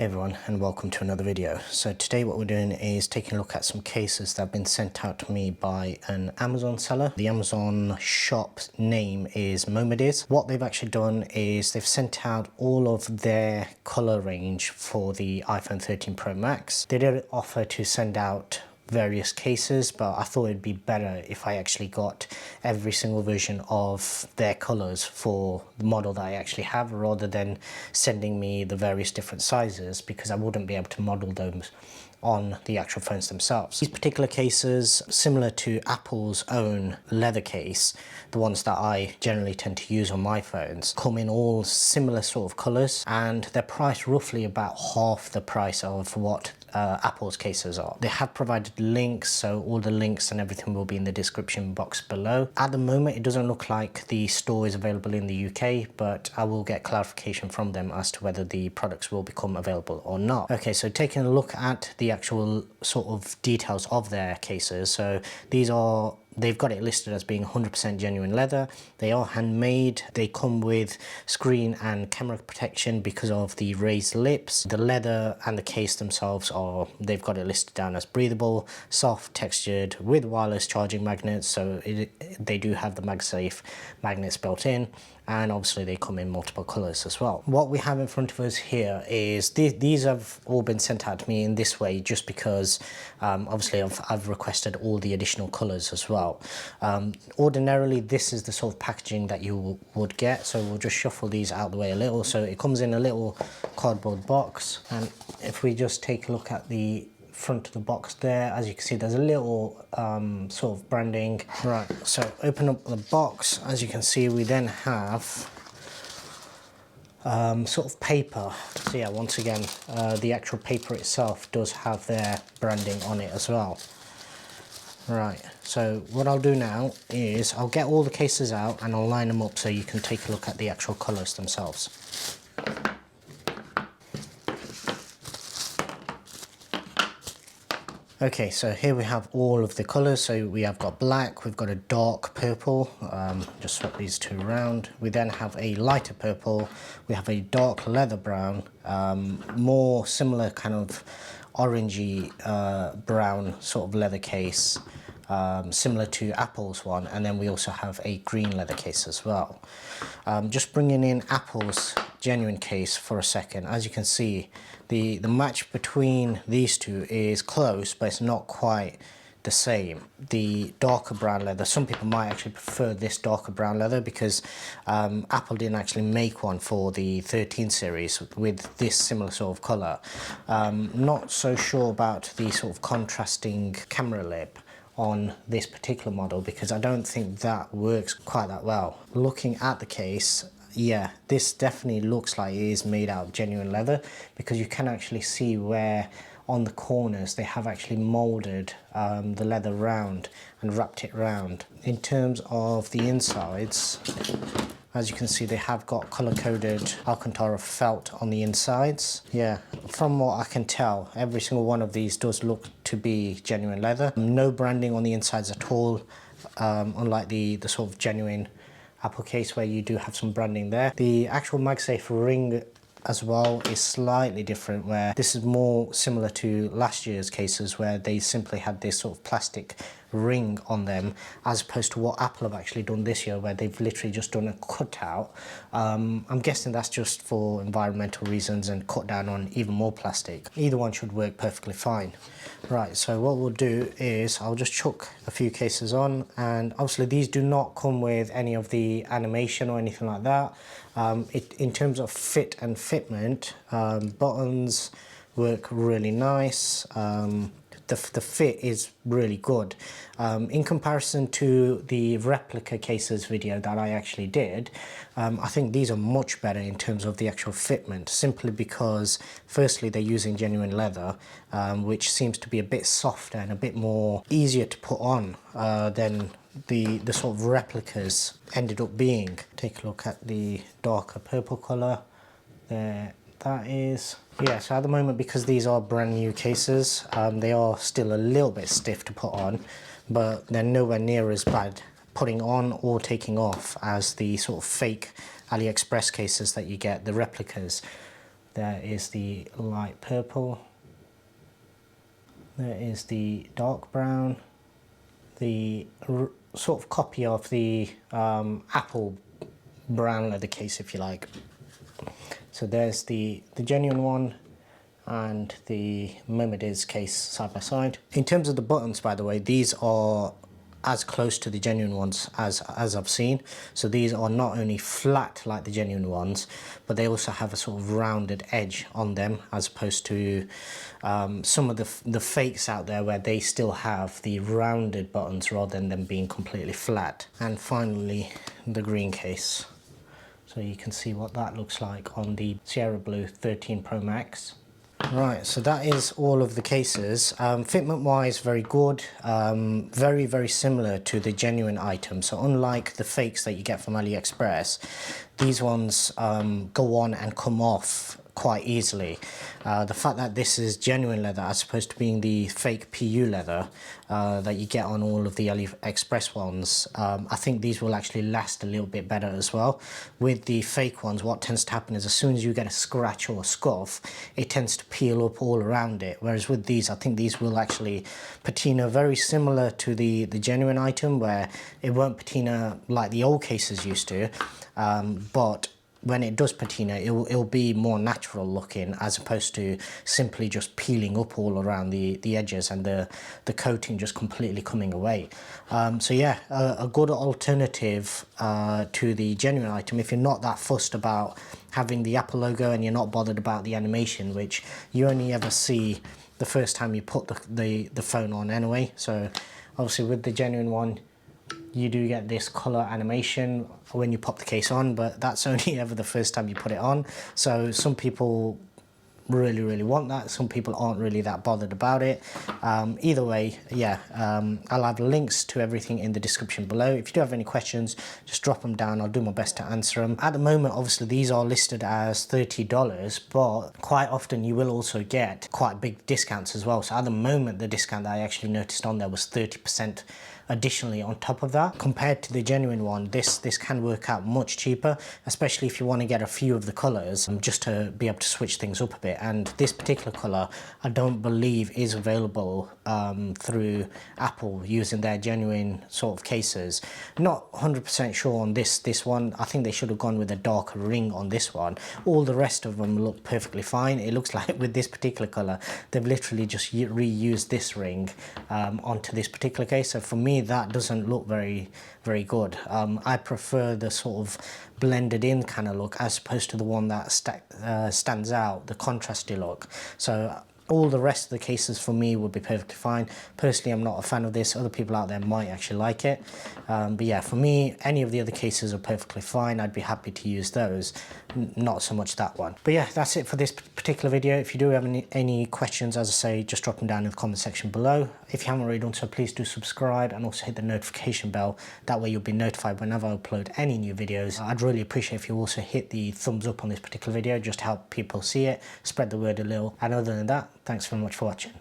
Hey everyone, and welcome to another video. So today what we're doing is taking a look at some cases that have been sent out to me by an Amazon seller. The Amazon shop name is Momodiz. What they've actually done is they've sent out all of their color range for the iPhone 13 Pro Max. They did offer to send out various cases, but I thought it'd be better if I actually got every single version of their colors for the model that I actually have, rather than sending me the various different sizes, because I wouldn't be able to model those on the actual phones themselves. These particular cases, similar to Apple's own leather case, the ones that I generally tend to use on my phones, come in all similar sort of colors, and they're priced roughly about half the price of what Apple's cases are. They have provided links, so all the links and everything will be in the description box below. At the moment it doesn't look like the store is available in the UK, but I will get clarification from them as to whether the products will become available or not. Okay, so taking a look at the actual sort of details of their cases, so they've got it listed as being 100% genuine leather. They are handmade. They come with screen and camera protection because of the raised lips. The leather and the case themselves they've got it listed down as breathable, soft, textured, with wireless charging magnets. So they do have the MagSafe magnets built in, and obviously they come in multiple colors as well. What we have in front of us here is these have all been sent out to me in this way just because obviously I've requested all the additional colors as well. Ordinarily this is the sort of packaging that you would get, so we'll just shuffle these out the way a little. So it comes in a little cardboard box, and if we just take a look at the front of the box there, as you can see there's a little sort of branding. Right, so open up the box. As you can see, we then have sort of paper. So yeah, once again the actual paper itself does have their branding on it as well. Right, so what I'll do now is I'll get all the cases out and I'll line them up so you can take a look at the actual colours themselves. Okay, so here we have all of the colours. So we have got black, we've got a dark purple, just swap these two around. We then have a lighter purple, we have a dark leather brown, more similar kind of orangey brown sort of leather case, similar to Apple's one, and then we also have a green leather case as well. Just bringing in Apple's genuine case for a second. As you can see, the match between these two is close, but it's not quite the same. The darker brown leather, some people might actually prefer this darker brown leather because Apple didn't actually make one for the 13 series with this similar sort of colour. Not so sure about the sort of contrasting camera lip on this particular model because I don't think that works quite that well. Looking at the case, yeah, this definitely looks like it is made out of genuine leather because you can actually see where on the corners they have actually molded the leather round and wrapped it round. In terms of the insides, as you can see, they have got color-coded Alcantara felt on the insides. Yeah, from what I can tell, every single one of these does look to be genuine leather. No branding on the insides at all, unlike the sort of genuine Apple case where you do have some branding there. The actual MagSafe ring as well is slightly different, where this is more similar to last year's cases where they simply had this sort of plastic ring on them, as opposed to what Apple have actually done this year where they've literally just done a cutout. I'm guessing that's just for environmental reasons and cut down on even more plastic. Either one should work perfectly fine. Right, so what we'll do is I'll just chuck a few cases on, and obviously these do not come with any of the animation or anything like that. In terms of fit and fitment, buttons work really nice. The fit is really good. In comparison to the replica cases video that I actually did, I think these are much better in terms of the actual fitment, simply because firstly they're using genuine leather, which seems to be a bit softer and a bit more easier to put on than the sort of replicas ended up being. Take a look at the darker purple colour there. That is, yeah, so at the moment, because these are brand new cases, they are still a little bit stiff to put on, but they're nowhere near as bad putting on or taking off as the sort of fake AliExpress cases that you get, the replicas. There is the light purple. There is the dark brown. The sort of copy of the Apple brown leather case, if you like. So there's the genuine one and the Momodiz case side by side. In terms of the buttons, by the way, these are as close to the genuine ones as I've seen. So these are not only flat like the genuine ones, but they also have a sort of rounded edge on them, as opposed to some of the fakes out there where they still have the rounded buttons rather than them being completely flat. And finally, the green case. So you can see what that looks like on the Sierra Blue 13 Pro Max. Right, so that is all of the cases. Fitment wise, very good. Very, very similar to the genuine items. So unlike the fakes that you get from AliExpress, these ones go on and come off quite easily. The fact that this is genuine leather as opposed to being the fake PU leather that you get on all of the AliExpress ones, I think these will actually last a little bit better as well. With the fake ones, what tends to happen is as soon as you get a scratch or a scuff, it tends to peel up all around it. Whereas with these, I think these will actually patina very similar to the genuine item, where it won't patina like the old cases used to, but when it does patina, it'll be more natural looking, as opposed to simply just peeling up all around the edges and the coating just completely coming away. So yeah, a good alternative to the genuine item if you're not that fussed about having the Apple logo and you're not bothered about the animation, which you only ever see the first time you put the phone on anyway. So obviously with the genuine one, you do get this color animation when you pop the case on, but that's only ever the first time you put it on. So some people really want that, some people aren't really that bothered about it. Either way, yeah, I'll have links to everything in the description below. If you do have any questions, just drop them down, I'll do my best to answer them. At the moment, obviously these are listed as $30, but quite often you will also get quite big discounts as well. So at the moment, the discount that I actually noticed on there was 30% additionally on top of that. Compared to the genuine one, this can work out much cheaper, especially if you want to get a few of the colors, just to be able to switch things up a bit. And this particular color, I don't believe is available through Apple using their genuine sort of cases. Not 100% sure on this one. I think they should have gone with a darker ring on this one. All the rest of them look perfectly fine. It looks like with this particular color, they've literally just reused this ring onto this particular case. So for me, that doesn't look very good. I prefer the sort of blended in kind of look as opposed to the one that stands out, the contrasty look. So all the rest of the cases for me would be perfectly fine. Personally, I'm not a fan of this. Other people out there might actually like it. But yeah, for me, any of the other cases are perfectly fine. I'd be happy to use those, not so much that one. But yeah, that's it for this particular video. If you do have any questions, as I say, just drop them down in the comment section below. If you haven't already done so, please do subscribe and also hit the notification bell. That way you'll be notified whenever I upload any new videos. I'd really appreciate if you also hit the thumbs up on this particular video, just to help people see it, spread the word a little. And other than that, thanks very much for watching.